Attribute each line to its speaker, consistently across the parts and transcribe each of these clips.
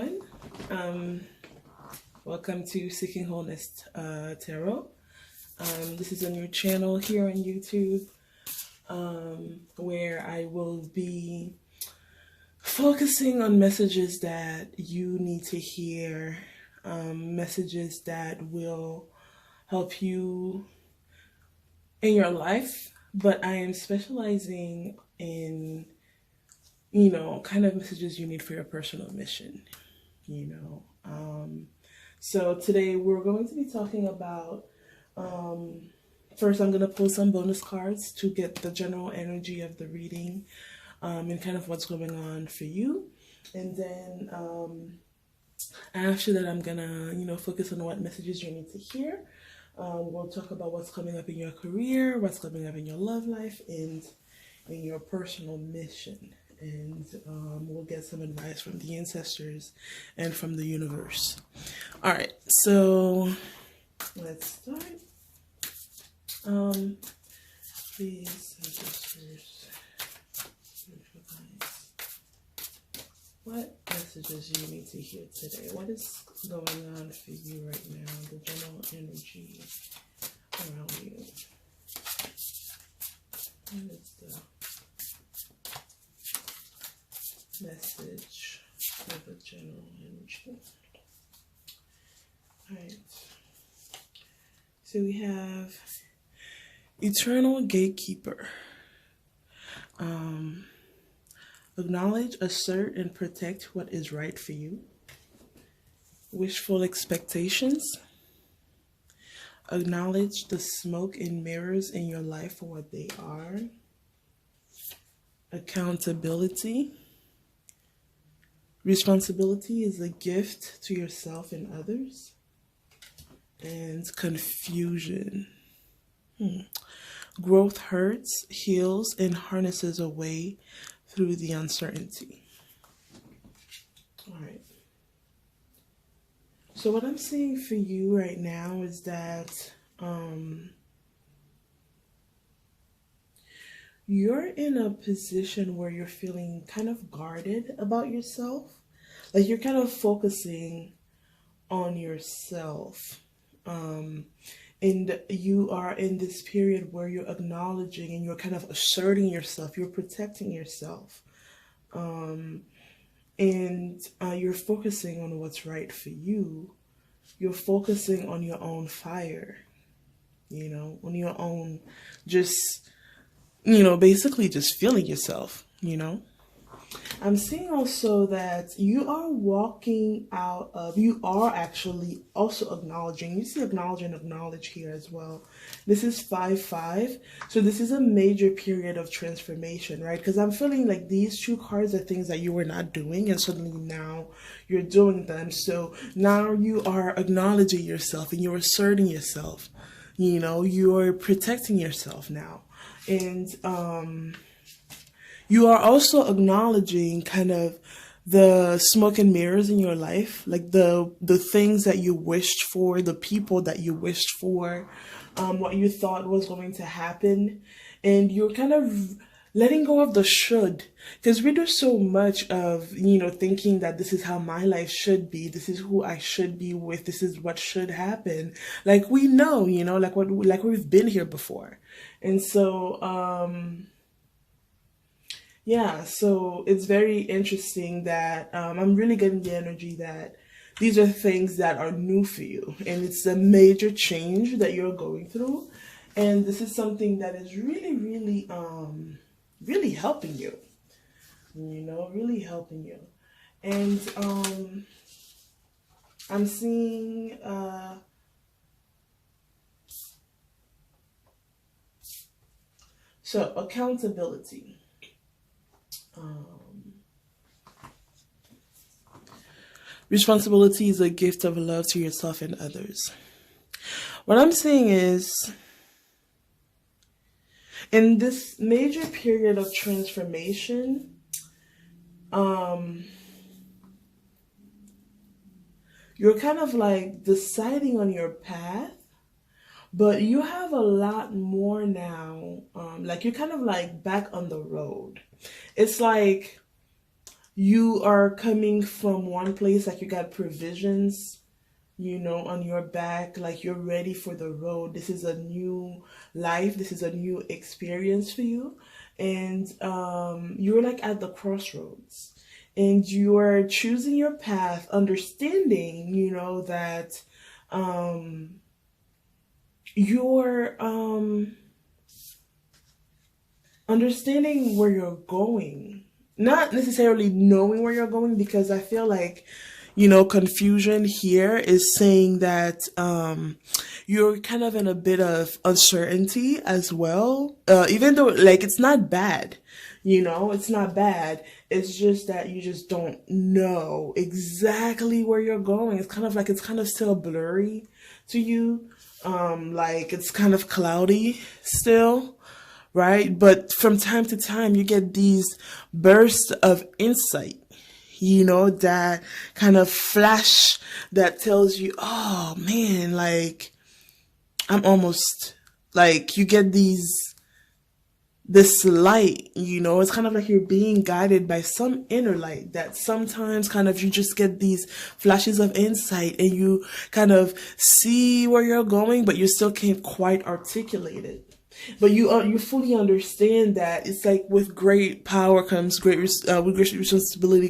Speaker 1: everyone. Welcome to Seeking Wholeness Tarot. This is a new channel here on YouTube where I will be focusing on messages that you need to hear, messages that will help you in your life, but I am specializing in kind of messages you need for your personal mission, So today we're going to be talking about, first I'm going to pull some bonus cards to get the general energy of the reading and kind of what's going on for you. And then after that, I'm going to, focus on what messages you need to hear. We'll talk about what's coming up in your career, what's coming up in your love life, and in your personal mission. And we'll get some advice from the ancestors and from the universe. All right, so let's start. Please, ancestors, what messages do you need to hear today? What is going on for you right now? The general energy around you. What is the message for the general energy? Alright. So we have Eternal Gatekeeper. Acknowledge, assert, and protect what is right for you. Wishful expectations. Acknowledge the smoke and mirrors in your life for what they are. Accountability. Responsibility is a gift to yourself and others. And confusion. Growth hurts, heals, and harnesses away through the uncertainty. All right. So what I'm seeing for you right now is that you're in a position where you're feeling kind of guarded about yourself. Like you're kind of focusing on yourself. And you are in this period where you're acknowledging and you're kind of asserting yourself. You're protecting yourself. And you're focusing on what's right for you. You're focusing on your own fire, on your own, just, basically just feeling yourself, I'm seeing also that you are actually also acknowledging. You see acknowledge here as well. This is 5-5. So this is a major period of transformation, right? Because I'm feeling like these two cards are things that you were not doing and suddenly now you're doing them. So now you are acknowledging yourself and you're asserting yourself. You're protecting yourself now. And, you are also acknowledging kind of the smoke and mirrors in your life, like the things that you wished for, the people that you wished for, what you thought was going to happen. And you're kind of letting go of the should, because we do so much of, thinking that this is how my life should be. This is who I should be with. This is what should happen. Like we know, like we've been here before. And so, yeah, so it's very interesting that I'm really getting the energy that these are things that are new for you. And it's a major change that you're going through. And this is something that is really, really, really helping you. Really helping you. And I'm seeing... So, accountability. Responsibility is a gift of love to yourself and others. What I'm saying is, in this major period of transformation, you're kind of like deciding on your path, but you have a lot more now. Like you're kind of like back on the road. It's like you are coming from one place, like you got provisions, you know, on your back, like you're ready for the road. This is a new life, this is a new experience for you. And you're like at the crossroads, and you are choosing your path, understanding, you know, that you're understanding where you're going, not necessarily knowing where you're going, because I feel like, you know, confusion here is saying that you're kind of in a bit of uncertainty as well, even though like it's not bad, you know, it's not bad, it's just that you just don't know exactly where you're going. It's kind of like, it's kind of still blurry to you, like it's kind of cloudy still, right? But from time to time, you get these bursts of insight, you know, that kind of flash that tells you, oh man, like I'm almost, like you get this light, you know, it's kind of like you're being guided by some inner light, that sometimes kind of you just get these flashes of insight and you kind of see where you're going, but you still can't quite articulate it. But you fully understand that it's like with great power comes with great responsibility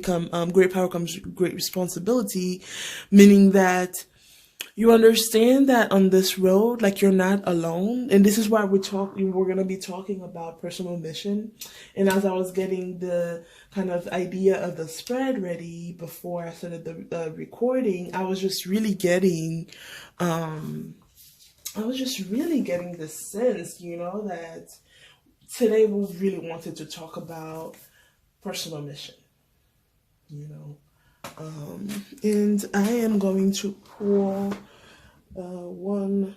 Speaker 1: great power comes great responsibility, meaning that you understand that on this road, like you're not alone. And this is why we're going to be talking about personal mission. And as I was getting the kind of idea of the spread ready before I started the recording, I was just really getting this sense, you know, that today we really wanted to talk about personal mission, you know. And I am going to pull one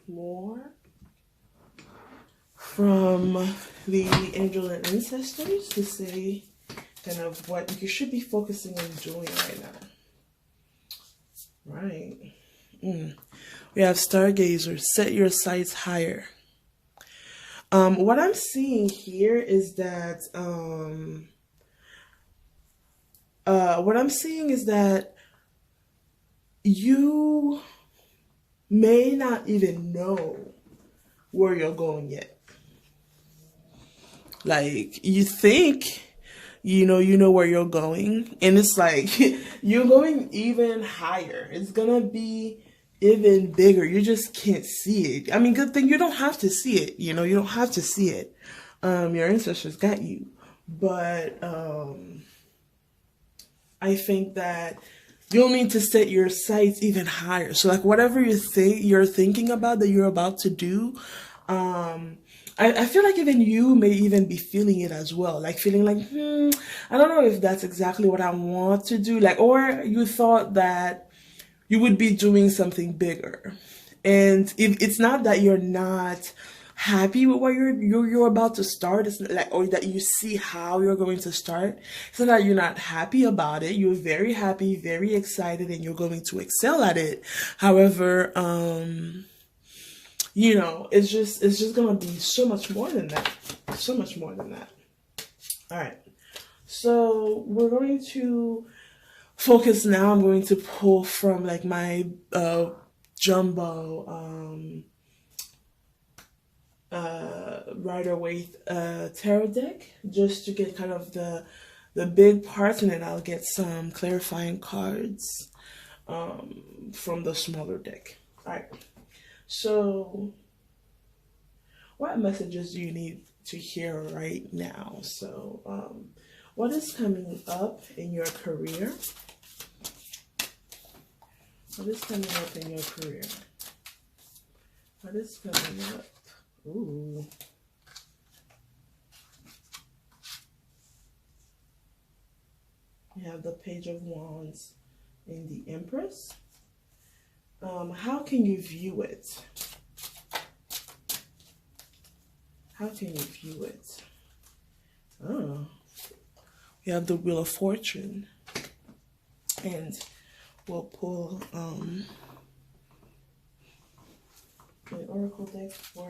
Speaker 1: more from the angel and ancestors to say kind of what you should be focusing on doing right now. Right. We have Stargazer, set your sights higher. What I'm seeing here is that you may not even know where you're going yet. Like you think you know where you're going, and it's like you're going even higher. It's gonna be even bigger. You just can't see it. I mean, good thing you don't have to see it, you know, you don't have to see it. Your ancestors got you. But I think that you'll need to set your sights even higher. So like whatever you're thinking about that you're about to do, I feel like even you may even be feeling it as well. Like feeling like, I don't know if that's exactly what I want to do. Like, or you thought that you would be doing something bigger. And if it's not that you're not happy with what you're about to start, it's like, or that you see how you're going to start, it's not that you're not happy about it. You're very happy, very excited, and you're going to excel at it. However, you know, it's just gonna be so much more than that. So much more than that. All right. So we're going to focus now. I'm going to pull from like my jumbo Rider-Waite tarot deck, just to get kind of the big parts, and then I'll get some clarifying cards from the smaller deck. All right. So what messages do you need to hear right now? So what is coming up in your career? What is coming up in your career? What is coming up? Ooh. You have the Page of Wands and the Empress. How can you view it? How can you view it? Oh. You have the Wheel of Fortune. And we'll pull an oracle deck for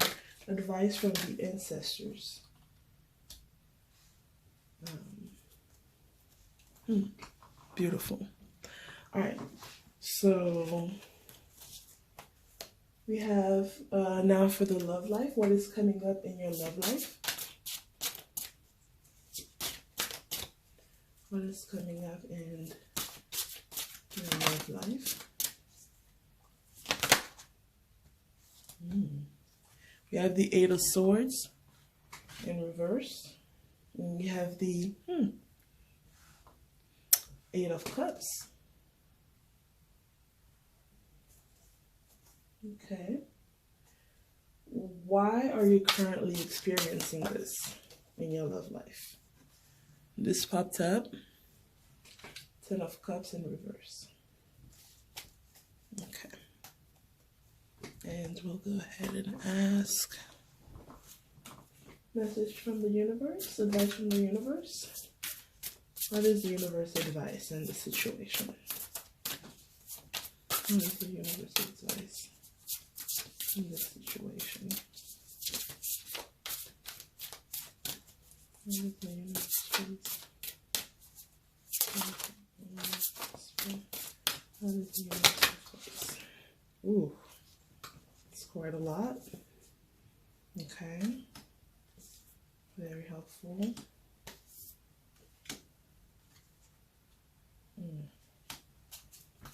Speaker 1: advice from the ancestors. Beautiful. All right. So we have now for the love life. What is coming up in your love life? What is coming up in your love life? We have the Eight of Swords in reverse. And we have the Eight of Cups. Okay. Why are you currently experiencing this in your love life? This popped up. Ten of Cups in reverse. Okay. And we'll go ahead and ask message from the universe, advice from the universe. What is the universe advice in this situation? What is the universe advice in this situation? What is the universe advice? What is the universe advice? Ooh, it's quite a lot. Okay. Very helpful.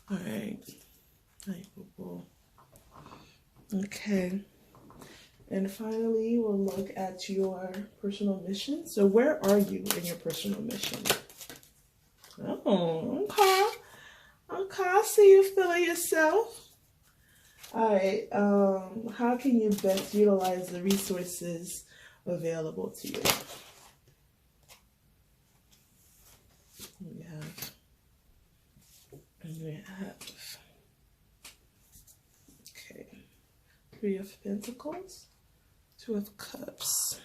Speaker 1: All right. Okay. And finally, we'll look at your personal mission. So where are you in your personal mission? Oh, okay. Okay, I see you feeling yourself. All right. How can you best utilize the resources available to you? We have okay, Three of Pentacles, Two of Cups.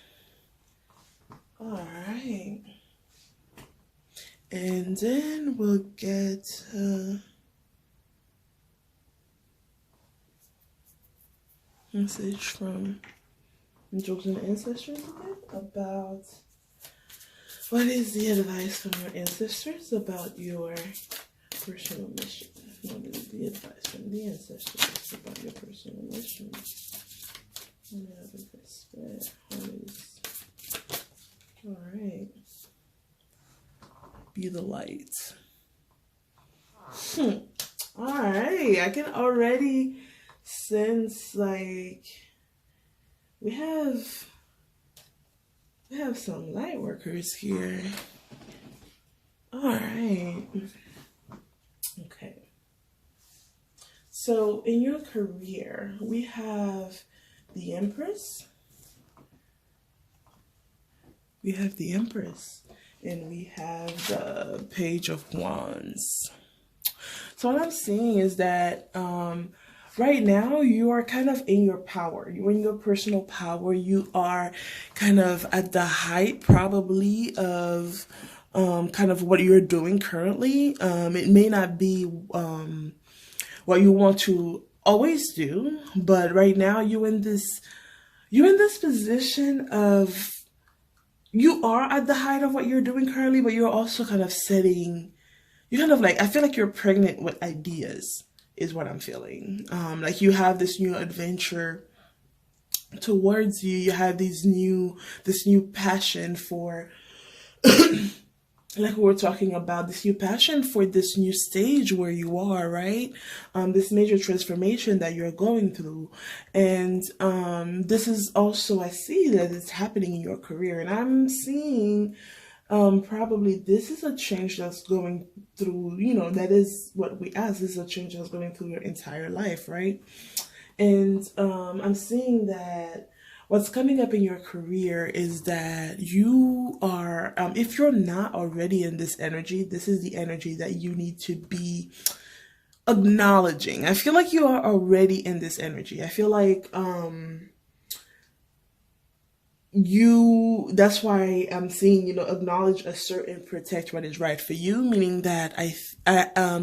Speaker 1: All right, and then we'll get message from angels and ancestors again about what is the advice from your ancestors about your personal mission. What is the advice from the ancestors about your personal mission? Alright. Be the light. Alright. I can already sense like we have some light workers here. Alright. Okay. So in your career, we have the Empress. We have the Empress. And we have the Page of Wands. So what I'm seeing is that right now you are kind of in your power. You're in your personal power. You are kind of at the height probably of kind of what you're doing currently. It may not be what you want to always do, but right now you're in this position of you are at the height of what you're doing currently, but you're also kind of I feel like you're pregnant with ideas is what I'm feeling. Like you have this new adventure towards you. You have this new passion for like we were talking about, this new passion for this new stage where you are, right? This major transformation that you're going through. And this is also, I see that it's happening in your career. And I'm seeing probably this is a change that's going through, that is what we ask. This is a change that's going through your entire life, right? And I'm seeing that what's coming up in your career is that you are, if you're not already in this energy, this is the energy that you need to be acknowledging. I feel like you are already in this energy. I feel like that's why I'm seeing, acknowledge, assert, and protect what is right for you, meaning that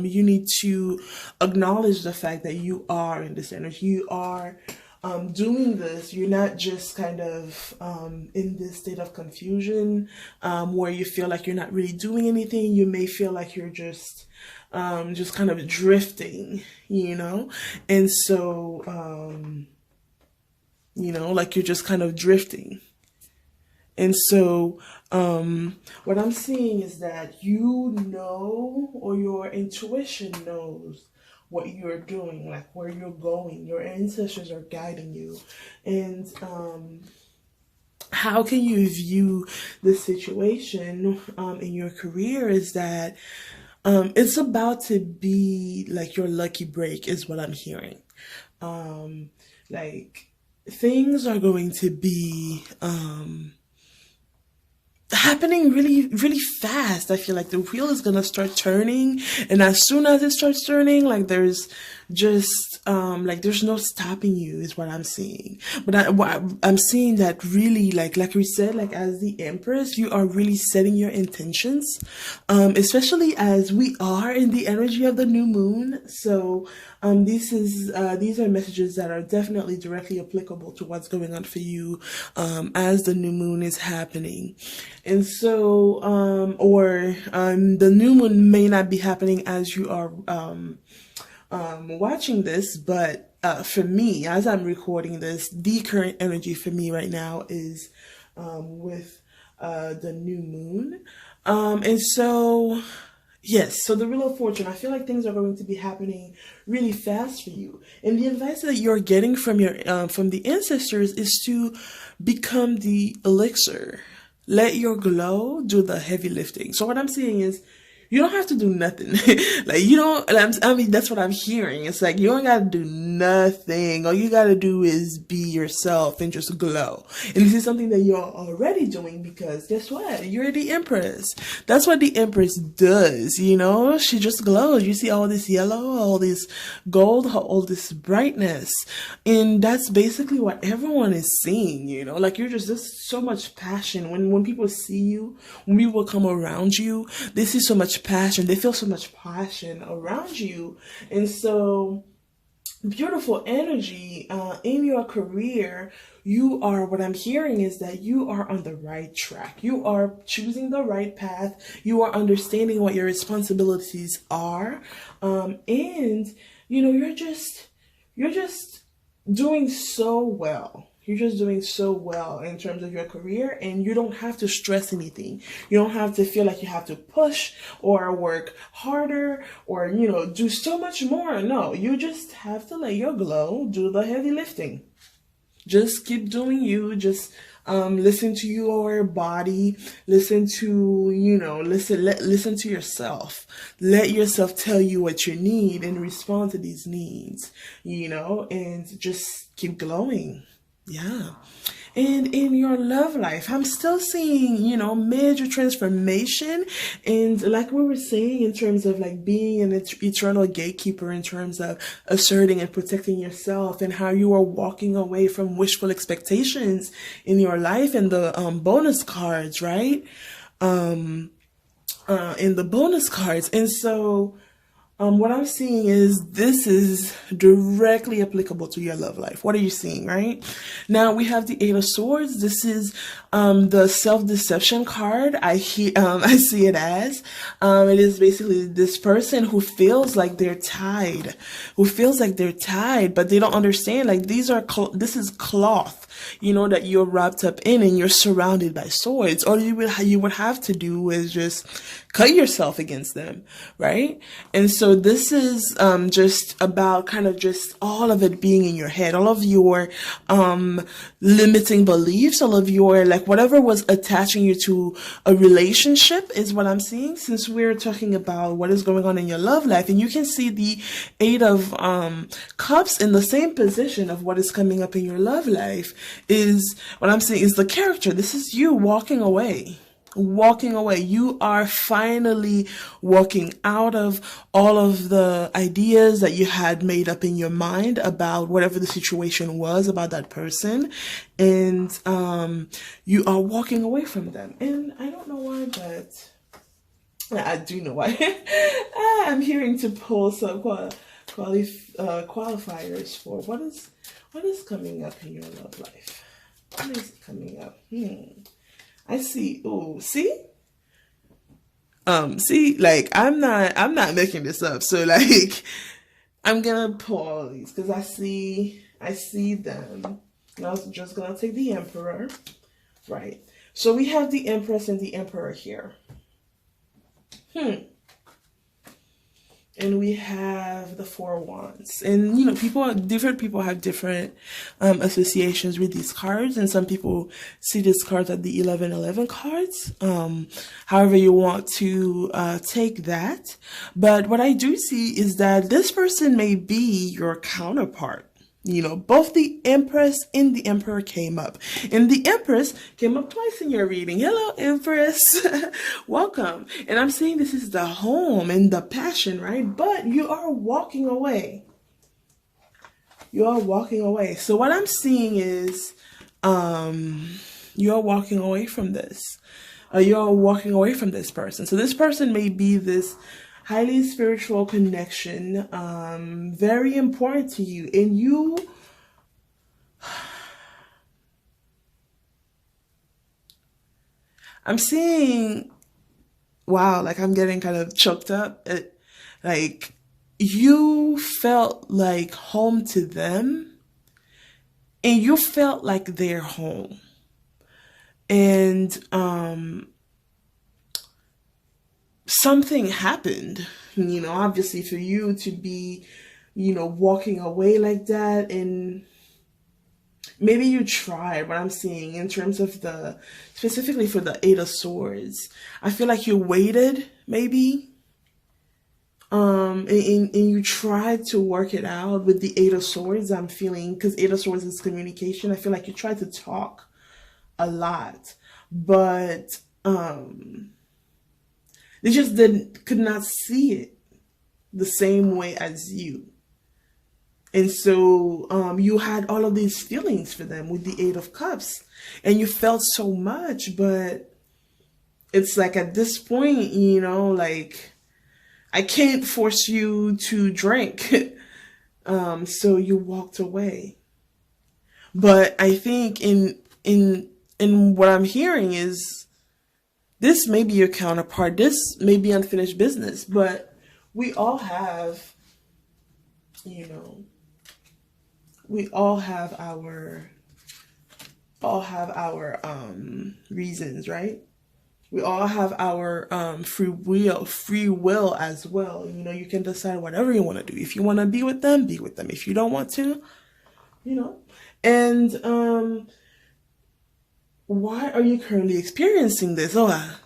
Speaker 1: you need to acknowledge the fact that you are in this energy. You are doing this, you're not just kind of in this state of confusion where you feel like you're not really doing anything. You may feel like you're just kind of drifting, you know? And so, you know, like you're just kind of drifting. And so, what I'm seeing is that you know, or your intuition knows what you're doing, like where you're going. Your ancestors are guiding you. And how can you view the situation in your career is that it's about to be like your lucky break is what I'm hearing. Like things are going to be happening really, really fast. I feel like the wheel is gonna start turning, and as soon as it starts turning, like there's just like there's no stopping you is what I'm seeing. But I'm seeing that really, like we said, like as the Empress, you are really setting your intentions, especially as we are in the energy of the new moon. So these are messages that are definitely directly applicable to what's going on for you as the new moon is happening. And so the new moon may not be happening as you are watching this, but for me, as I'm recording this, the current energy for me right now is with the new moon. And so yes, so the Wheel of Fortune, I feel like things are going to be happening really fast for you. And the advice that you're getting from from the ancestors is to become the elixir. Let your glow do the heavy lifting. So what I'm seeing is you don't have to do nothing. Like, you don't, I mean, that's what I'm hearing. It's like, you don't got to do nothing. All you got to do is be yourself and just glow. And this is something that you're already doing because guess what? You're the Empress. That's what the Empress does, you know? She just glows. You see all this yellow, all this gold, all this brightness. And that's basically what everyone is seeing, you know? Like, there's so much passion. When people see you, when people come around you, they see so much passion. They feel so much passion around you. And so beautiful energy in your career. You are, what I'm hearing is that you are on the right track. You are choosing the right path. You are understanding what your responsibilities are. And you know, you're just doing so well. You're just doing so well in terms of your career, and you don't have to stress anything. You don't have to feel like you have to push or work harder or, you know, do so much more. No, you just have to let your glow do the heavy lifting. Just keep doing you. Just listen to your body. Listen to, you know, listen to yourself. Let yourself tell you what you need and respond to these needs, you know, and just keep glowing. Yeah. And in your love life, I'm still seeing, you know, major transformation. And like we were saying, in terms of like being an eternal gatekeeper, in terms of asserting and protecting yourself, and how you are walking away from wishful expectations in your life, and the bonus cards, right? In the bonus cards. And so what I'm seeing is this is directly applicable to your love life. What are you seeing, right? Now we have the Eight of Swords. This is the self-deception card. I see it as it is basically this person who feels like they're tied, but they don't understand. Like this is cloth, you know, that you're wrapped up in, and you're surrounded by swords. All you would have to do is just cut yourself against them, right? And so this is just about kind of just all of it being in your head, all of your limiting beliefs, all of your, like, whatever was attaching you to a relationship is what I'm seeing, since we're talking about what is going on in your love life. And you can see the Eight of Cups in the same position of what is coming up in your love life. Is what I'm seeing is the character. This is you walking away. You are finally walking out of all of the ideas that you had made up in your mind about whatever the situation was about that person. And you are walking away from them. And I don't know why, but I do know why. I'm hearing to pull some qualifiers for what What is coming up in your love life? What is coming up? I see. Oh, see? See, like, I'm not making this up. So, like, I'm gonna pull all these because I see them. And I was just gonna take the Emperor. Right. So we have the Empress and the Emperor here. And we have the Four Wands. And, you know, different people have different associations with these cards. And some people see these cards as the 1111 cards. However you want to take that. But what I do see is that this person may be your counterpart. You know, both the Empress and the Emperor came up. And the Empress came up twice in your reading. Hello, Empress. Welcome. And I'm saying this is the home and the passion, right? But you are walking away. You are walking away. So what I'm seeing is you're walking away from this. You're walking away from this person. So this person may be this highly spiritual connection, very important to you. And you, I'm seeing, wow, like I'm getting kind of choked up. Like you felt like home to them and you felt like their home. And, something happened, you know, obviously for you to be, you know, walking away like that. And maybe you tried, what I'm seeing in terms of specifically for the Eight of Swords, I feel like you waited maybe, and you tried to work it out with the Eight of Swords. I'm feeling, because Eight of Swords is communication. I feel like you tried to talk a lot, but, they just could not see it the same way as you. And so you had all of these feelings for them with the Eight of Cups. And you felt so much, but it's like at this point, you know, like, I can't force you to drink. So you walked away. But I think in what I'm hearing is, this may be your counterpart. This may be unfinished business, but we all have, you know, we all have our reasons, right? We all have our free will as well. You know, you can decide whatever you want to do. If you want to be with them, be with them. If you don't want to, you know, and why are you currently experiencing this? Oh,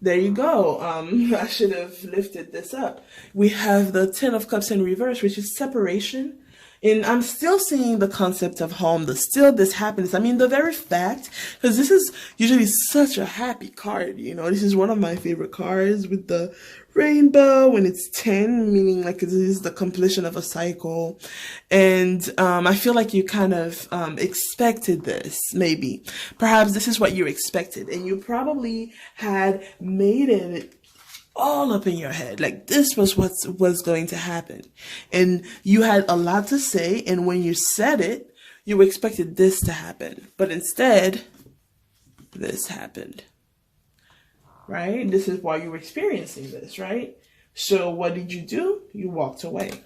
Speaker 1: there you go. I should have lifted this up. We have the Ten of Cups in reverse, which is separation. And I'm still seeing the concept of home. This happens. I mean, the very fact, because this is usually such a happy card, you know. This is one of my favorite cards with the rainbow, and it's 10, meaning like it is the completion of a cycle. And I feel like you kind of expected this, maybe. Perhaps this is what you expected, and you probably had made it all up in your head, like this was what was going to happen, and you had a lot to say, and when you said it, you expected this to happen, but instead this happened, right? This is why you were experiencing this, right? So what did you do? You walked away.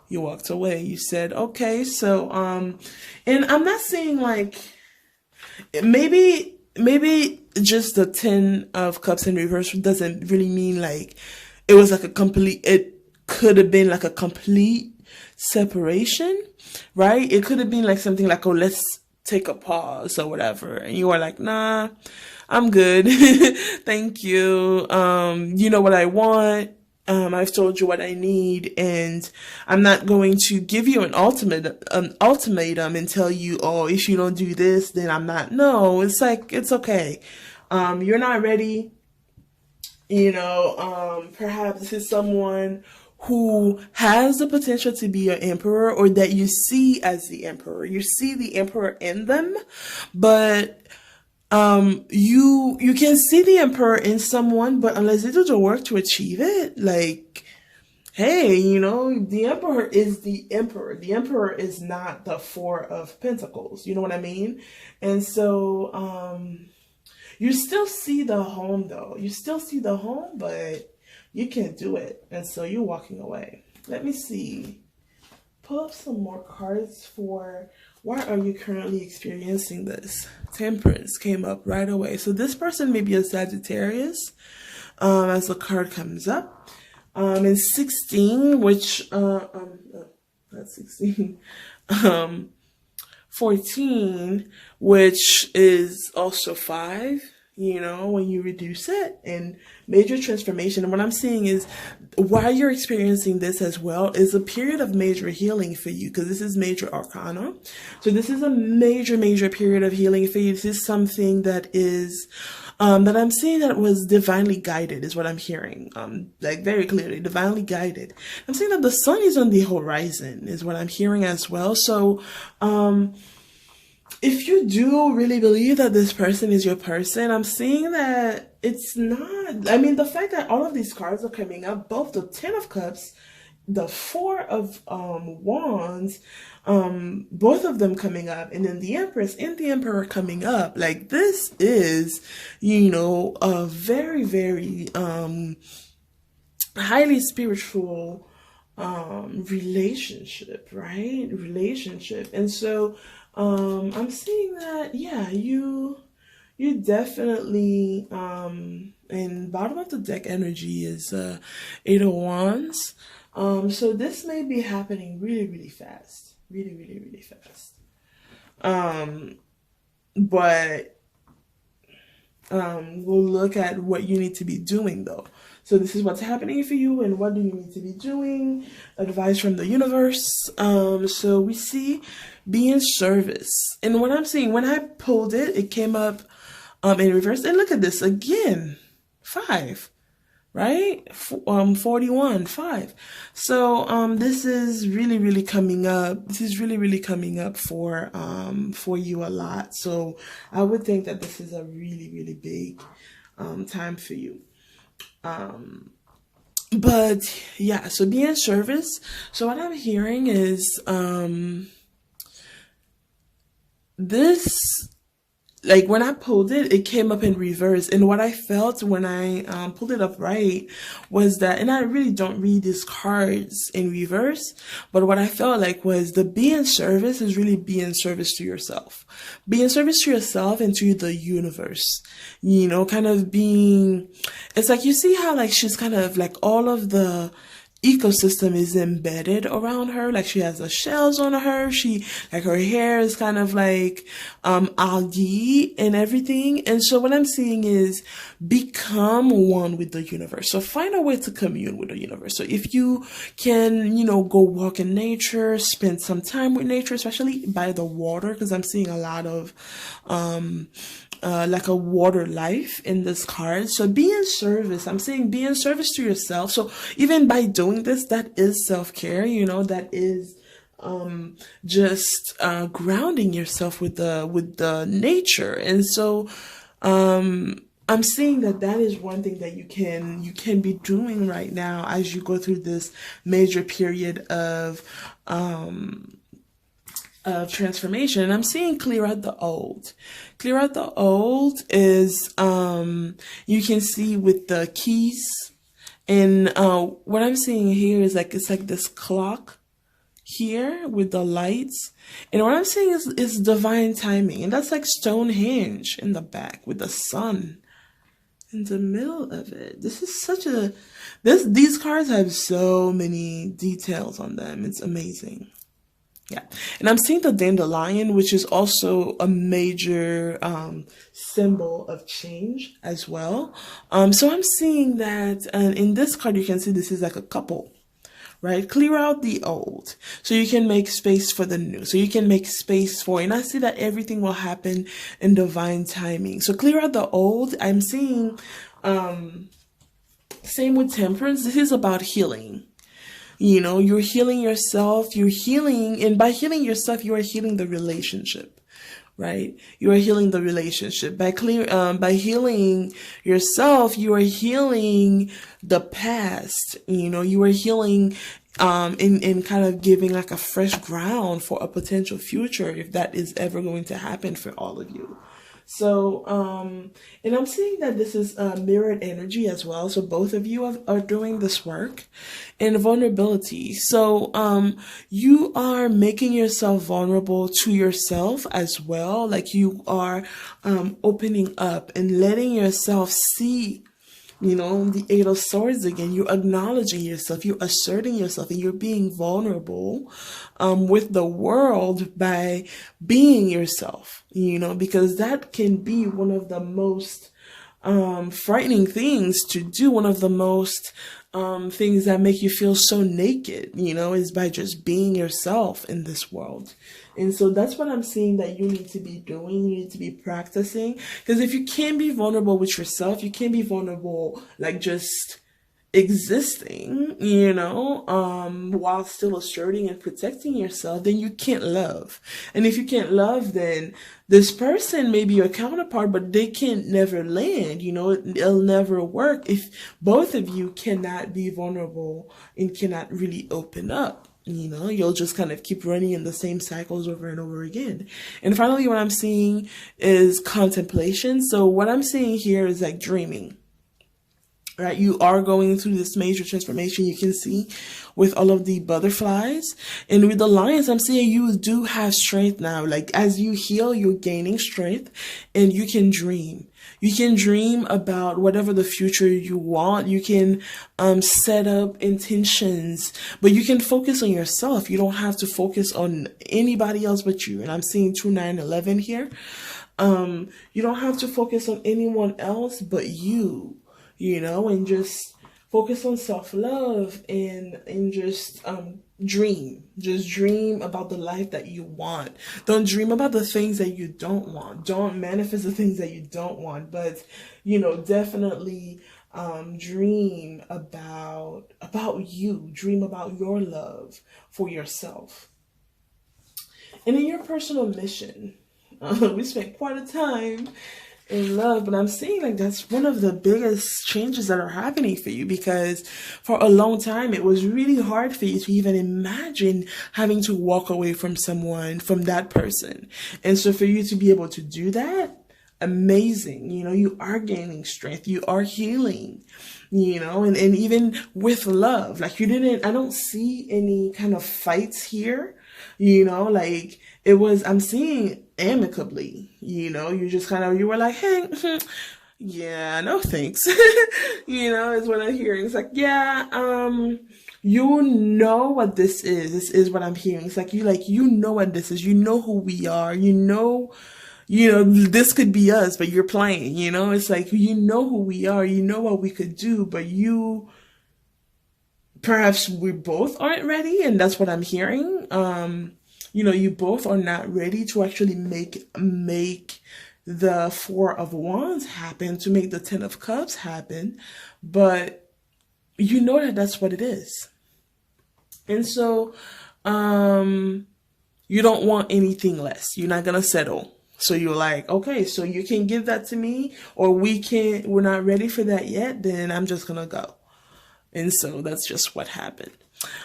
Speaker 1: You said, okay, so and I'm not saying like maybe just the 10 of Cups in reverse doesn't really mean like it was like it could have been like a complete separation, right? It could have been like something like, oh, let's take a pause or whatever. And you are like, nah, I'm good. Thank you. You know what I want. I've told you what I need, and I'm not going to give you an ultimatum and tell you, oh, if you don't do this, then I'm not. No, it's like, it's okay. You're not ready. You know, perhaps this is someone who has the potential to be your emperor, or that you see as the emperor. You see the emperor in them, but you can see the emperor in someone, but unless they do the work to achieve it, like, hey, you know, the emperor is the emperor. The emperor is not the Four of Pentacles. You know what I mean? And so, you still see the home though. You still see the home, but you can't do it. And so you're walking away. Let me see. Pull up some more cards for why are you currently experiencing this? Temperance came up right away. So this person may be a Sagittarius, as the card comes up. In 16, which, not 16, 14, which is also 5, you know, when you reduce it, and major transformation. And what I'm seeing is why you're experiencing this as well is a period of major healing for you, because this is major arcana. So this is a major period of healing for you. This is something that is that I'm seeing that was divinely guided, is what I'm hearing. Like very clearly, divinely guided. I'm seeing that the sun is on the horizon, is what I'm hearing as well. So, if you do really believe that this person is your person, I'm seeing that it's not. I mean, the fact that all of these cards are coming up, both the 10 of Cups, the 4 of Wands, both of them coming up, and then the Empress and the Emperor coming up. Like, this is, you know, a very highly spiritual relationship, right? Relationship. And so I'm seeing that, yeah, you definitely, and bottom of the deck energy is 8 of Wands. So this may be happening really fast. Really fast. But we'll look at what you need to be doing though. So this is what's happening for you, and what do you need to be doing? Advice from the universe. So we see be in service. And what I'm seeing, when I pulled it, it came up in reverse. And look at this again. 5. Right? 41, 5. So this is really coming up. This is really coming up for you a lot. So I would think that this is a really big time for you. But yeah, so be in service. So what I'm hearing is this, like when I pulled it, it came up in reverse. And what I felt when I pulled it up right was that, and I really don't read these cards in reverse, but what I felt like was the be in service is really be in service to yourself. Be in service to yourself and to the universe. You know, kind of being, it's like you see how like she's kind of like all of the ecosystem is embedded around her, like she has the shells on her, she like her hair is kind of like algae and everything. And so what I'm seeing is become one with the universe. So find a way to commune with the universe. So if you can, you know, go walk in nature, spend some time with nature, especially by the water, because I'm seeing a lot of like a water life in this card. So be in service. I'm saying be in service to yourself. So even by doing this, that is self-care, you know, that is just grounding yourself with the nature. And so I'm seeing that is one thing that you can be doing right now as you go through this major period of transformation. And I'm seeing clear out the old. Clear out the old is, you can see with the keys. And what I'm seeing here is like, it's like this clock here with the lights. And what I'm seeing is divine timing. And that's like Stonehenge in the back with the sun in the middle of it. This is such a, these cards have so many details on them. It's amazing. Yeah. And I'm seeing the dandelion, which is also a major symbol of change as well. So I'm seeing that, and in this card, you can see this is like a couple, right? Clear out the old so you can make space for the new. So you can make space for, and I see that everything will happen in divine timing. So clear out the old. I'm seeing, same with temperance. This is about healing. You know, you're healing yourself, you're healing, and by healing yourself, you are healing the relationship right? You are healing the relationship. By healing yourself, you are healing the past. You are healing in kind of giving like a fresh ground for a potential future, if that is ever going to happen for all of you. So, and I'm seeing that this is mirrored energy as well. So both of you are doing this work and vulnerability. So, you are making yourself vulnerable to yourself as well. Like you are, opening up and letting yourself see, the Eight of Swords again. You're acknowledging yourself, you're asserting yourself, and you're being vulnerable with the world by being yourself, because that can be one of the most frightening things to do. One of the most things that make you feel so naked, is by just being yourself in this world. And so that's what I'm seeing that you need to be doing. You need to be practicing. Because if you can't be vulnerable with yourself, you can't be vulnerable like just existing, while still asserting and protecting yourself, then you can't love. And if you can't love, then this person may be your counterpart, but they can't never land, it'll never work if both of you cannot be vulnerable and cannot really open up. You'll just kind of keep running in the same cycles over and over again. And finally, what I'm seeing is contemplation. So what I'm seeing here is like dreaming. Right, you are going through this major transformation. You can see with all of the butterflies and with the lions, I'm seeing you do have strength now. Like as you heal, you're gaining strength and you can dream. You can dream about whatever the future you want. You can set up intentions, but you can focus on yourself. You don't have to focus on anybody else but you. And I'm seeing 2, 9, 11 here. You don't have to focus on anyone else but you. And just focus on self-love and just dream. Just dream about the life that you want. Don't dream about the things that you don't want. Don't manifest the things that you don't want. But, definitely dream about you. Dream about your love for yourself. And in your personal mission, we spent quite a time in love, but I'm seeing like that's one of the biggest changes that are happening for you, because for a long time it was really hard for you to even imagine having to walk away from someone, from that person. And so for you to be able to do that, amazing. You are gaining strength, you are healing, and even with love, like I don't see any kind of fights here, like it was, I'm seeing amicably, you just you were like, hey, yeah, no thanks, is what I'm hearing. It's like, yeah, you know what this is. This is what I'm hearing. It's like, you know what this is. You know who we are. This could be us, but you're playing, it's like, you know who we are. You know what we could do, but perhaps we both aren't ready. And that's what I'm hearing. You both are not ready to actually make the Four of Wands happen, to make the Ten of Cups happen, but you know that that's what it is. And so, you don't want anything less. You're not going to settle. So you're like, okay, so you can give that to me, or we're not ready for that yet, then I'm just going to go. And so that's just what happened.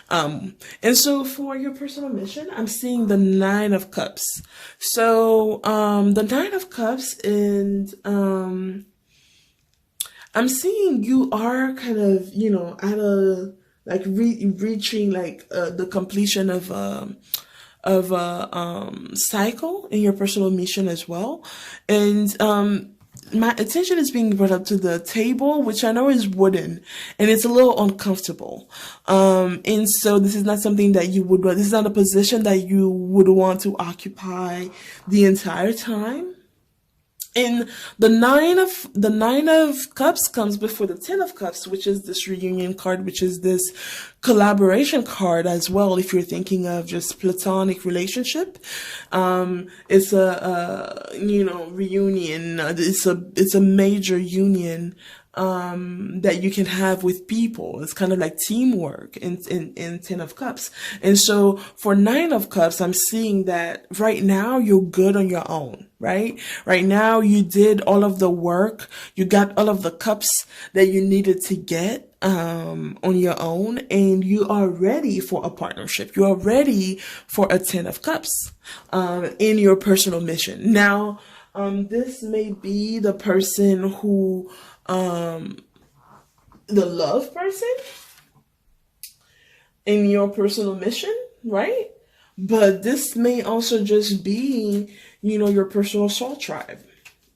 Speaker 1: And so for your personal mission, I'm seeing the Nine of Cups. So, the Nine of Cups, and, I'm seeing you are kind of, at a, like reaching like, the completion of a cycle in your personal mission as well. And, my attention is being brought up to the table, which I know is wooden, and it's a little uncomfortable. And so this is not something that this is not a position that you would want to occupy the entire time. And the nine of cups comes before the 10 of cups, which is this reunion card, which is this collaboration card as well. If you're thinking of just platonic relationship, it's a reunion. It's a major union, that you can have with people. It's kind of like teamwork in Ten of Cups. And so for Nine of Cups, I'm seeing that right now you're good on your own, right? Right now you did all of the work. You got all of the cups that you needed to get on your own, and you are ready for a partnership. You are ready for a Ten of Cups in your personal mission. Now, this may be the person who, the love person in your personal mission, right? But this may also just be, your personal soul tribe,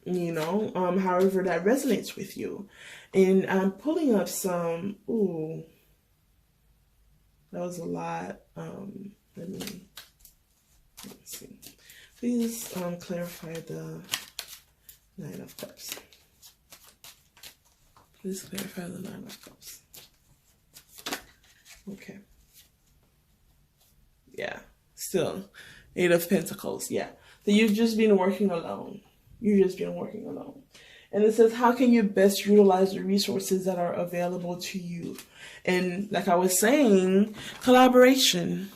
Speaker 1: however that resonates with you. And I'm pulling up some, that was a lot. Let's see. Please clarify the Nine of Cups. Please clarify the Nine of Cups. Okay. Yeah. Still. Eight of Pentacles. Yeah. So you've just been working alone. You've just been working alone. And it says, how can you best utilize the resources that are available to you? And like I was saying, collaboration.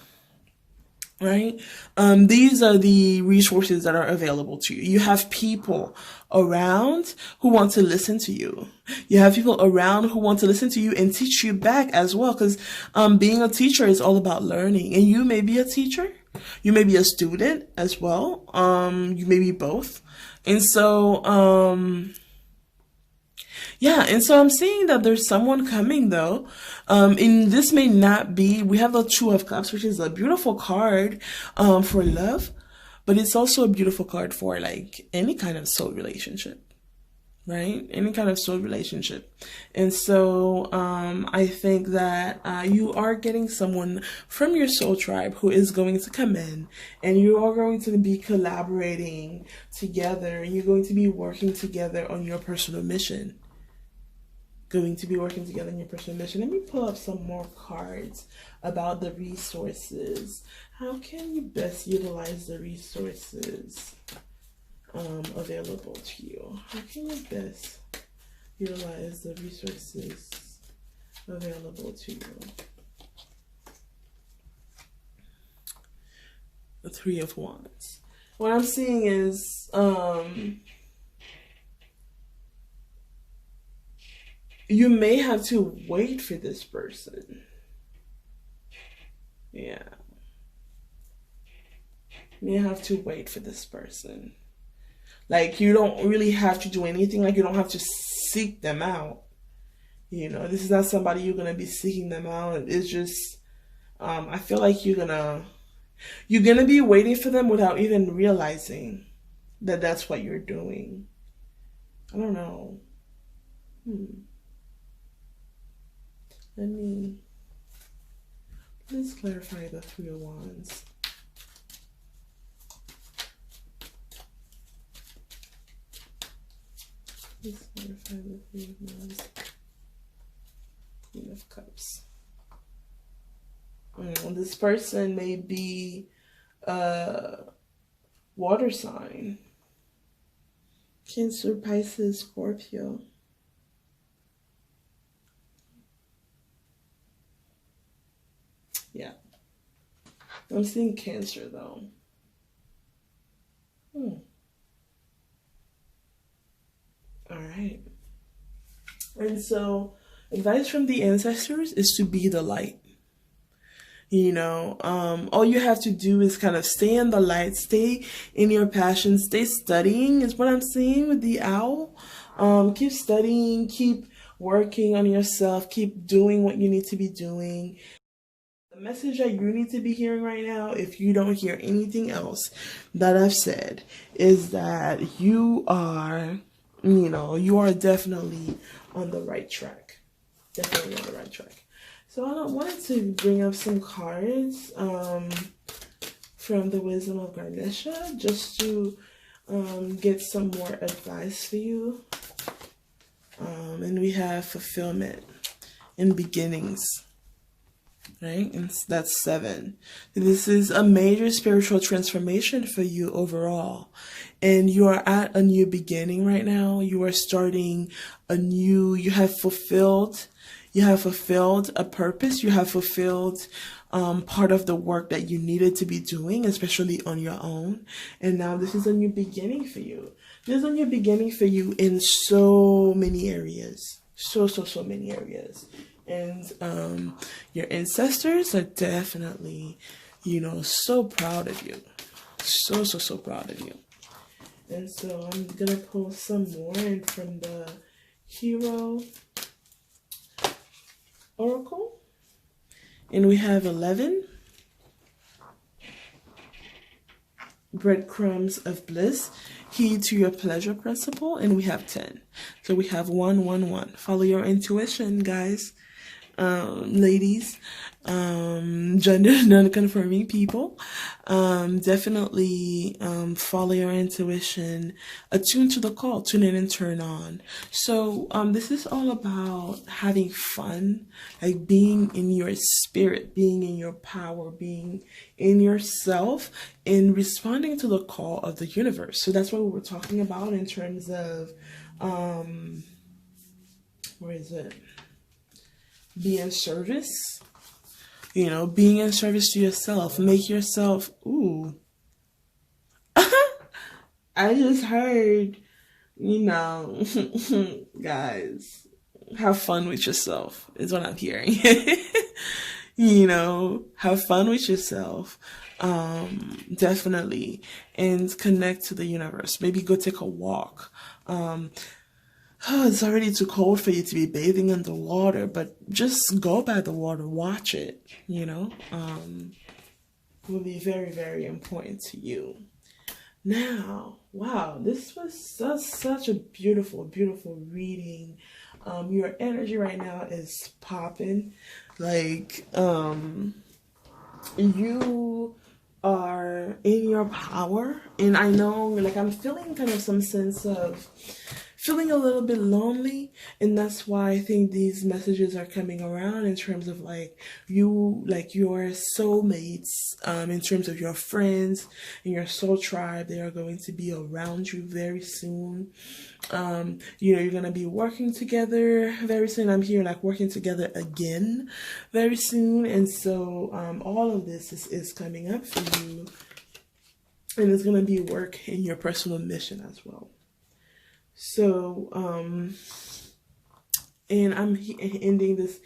Speaker 1: Right? These are the resources that are available to you. You have people around who want to listen to you. You have people around who want to listen to you and teach you back as well. Because being a teacher is all about learning. And you may be a teacher. You may be a student as well. You may be both. And so, yeah, and so I'm seeing that there's someone coming though. And this may not be, we have the Two of Cups, which is a beautiful card for love, but it's also a beautiful card for like any kind of soul relationship, right? Any kind of soul relationship. And so I think that you are getting someone from your soul tribe who is going to come in, and you are going to be collaborating together, and you're going to be working together on your personal mission. Going to be working together in your personal mission. Let me pull up some more cards about the resources. How can you best utilize the resources available to you? How can you best utilize the resources available to you? The Three of Wands. What I'm seeing is you may have to wait for this person. Yeah. You may have to wait for this person. Like, you don't really have to do anything. Like, you don't have to seek them out. This is not somebody you're going to be seeking them out. It's just, I feel like you're going to be waiting for them without even realizing that that's what you're doing. I don't know. Let's clarify the Three of Wands. Let's clarify the Three of Wands. Queen of Cups. This person may be a water sign. Cancer, Pisces, Scorpio. Yeah. I'm seeing Cancer though. All right. And so, advice from the ancestors is to be the light. All you have to do is kind of stay in the light, stay in your passion, stay studying is what I'm seeing with the owl. Keep studying, keep working on yourself, keep doing what you need to be doing. The message that you need to be hearing right now, if you don't hear anything else that I've said, is that you are definitely on the right track. Definitely on the right track. So I wanted to bring up some cards from the Wisdom of Ganesha, just to get some more advice for you. And we have fulfillment and beginnings. right? And that's 7. This is a major spiritual transformation for you overall. And you are at a new beginning right now. You are starting a new, you have fulfilled a purpose. You have fulfilled part of the work that you needed to be doing, especially on your own. And now this is a new beginning for you. There's a new beginning for you in so many areas. So many areas. And your ancestors are definitely, so proud of you. So proud of you. And so I'm going to pull some more in from the Hero Oracle. And we have 11. Breadcrumbs of bliss. Heed to your pleasure principle. And we have 10. So we have 1, 1, 1. Follow your intuition, guys. Ladies, gender non-confirming people, definitely follow your intuition, attune to the call, tune in and turn on. So this is all about having fun, like being in your spirit, being in your power, being in yourself, and responding to the call of the universe. So that's what we were talking about in terms of where is it? Be in service, being in service to yourself. Make yourself, ooh. I just heard, guys, have fun with yourself is what I'm hearing. Have fun with yourself. Definitely. And connect to the universe. Maybe go take a walk. It's already too cold for you to be bathing in the water, but just go by the water, watch it, will be very, very important to you. Now, wow, this was such a beautiful, beautiful reading. Your energy right now is popping. Like, you are in your power. And I know, like, I'm feeling kind of some sense of feeling a little bit lonely, and that's why I think these messages are coming around in terms of like your soulmates, in terms of your friends and your soul tribe. They are going to be around you very soon. You're gonna be working together very soon. I'm here like working together again very soon, and so all of this is coming up for you, and it's gonna be work in your personal mission as well. So, and I'm ending this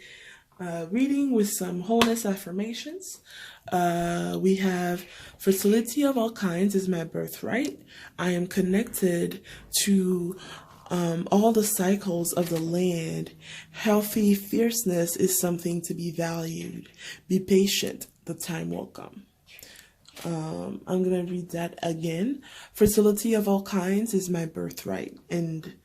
Speaker 1: reading with some wholeness affirmations. We have fertility of all kinds is my birthright. I am connected to all the cycles of the land. Healthy fierceness is something to be valued. Be patient, the time will come. I'm going to read that again. Fertility of all kinds is my birthright. And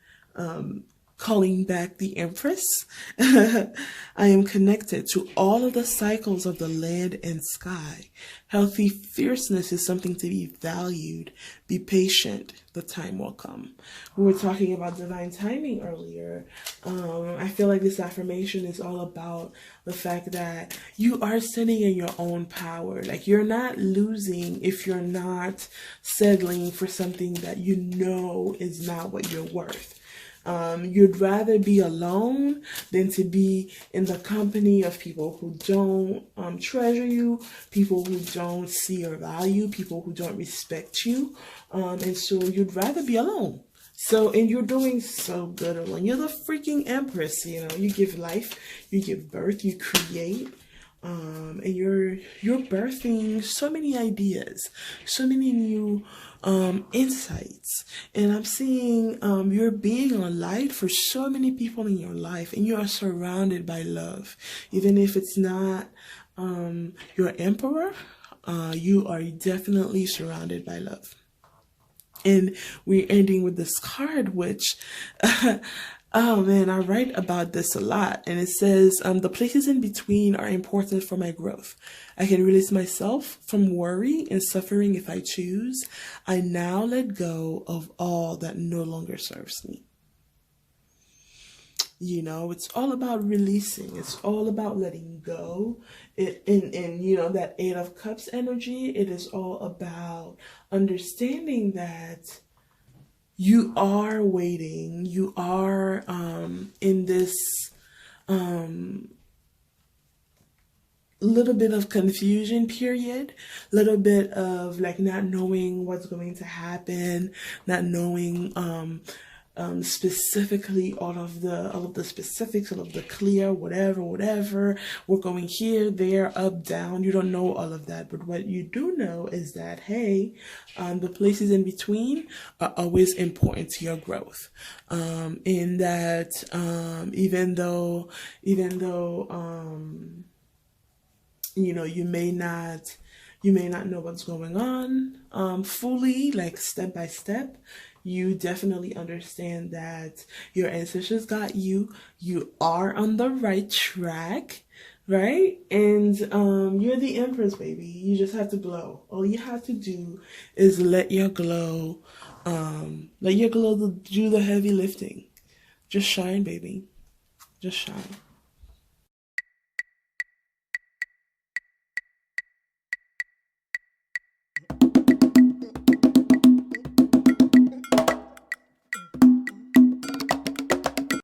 Speaker 1: calling back the Empress, I am connected to all of the cycles of the land and sky. Healthy fierceness is something to be valued. Be patient. The time will come. We were talking about divine timing earlier. I feel like this affirmation is all about the fact that you are standing in your own power. Like, you're not losing if you're not settling for something that you know is not what you're worth. You'd rather be alone than to be in the company of people who don't treasure you, people who don't see your value, people who don't respect you. And so you'd rather be alone. So, and you're doing so good alone. You're the freaking Empress, you give life, you give birth, you create. And you're birthing so many ideas, so many new insights, and I'm seeing you're being a light for so many people in your life, and you are surrounded by love. Even if it's not your emperor, you are definitely surrounded by love. And we're ending with this card, which oh man, I write about this a lot, and it says, the places in between are important for my growth. I can release myself from worry and suffering if I choose. I now let go of all that no longer serves me. You know, it's all about releasing. It's all about letting go. In you know, that Eight of Cups energy, it is all about understanding that you are waiting. You are in this little bit of confusion period, little bit of like not knowing what's going to happen, not knowing specifically all of the specifics, all of the clear, whatever, we're going here, there, up, down. You don't know all of that, but what you do know is that, hey, the places in between are always important to your growth. In that, even though you know, you may not know what's going on fully, like step by step, you definitely understand that your ancestors got you. You are on the right track, right? And you're the Empress, baby. You just have to glow. All you have to do is let your glow do the heavy lifting. Just shine, baby. Just shine.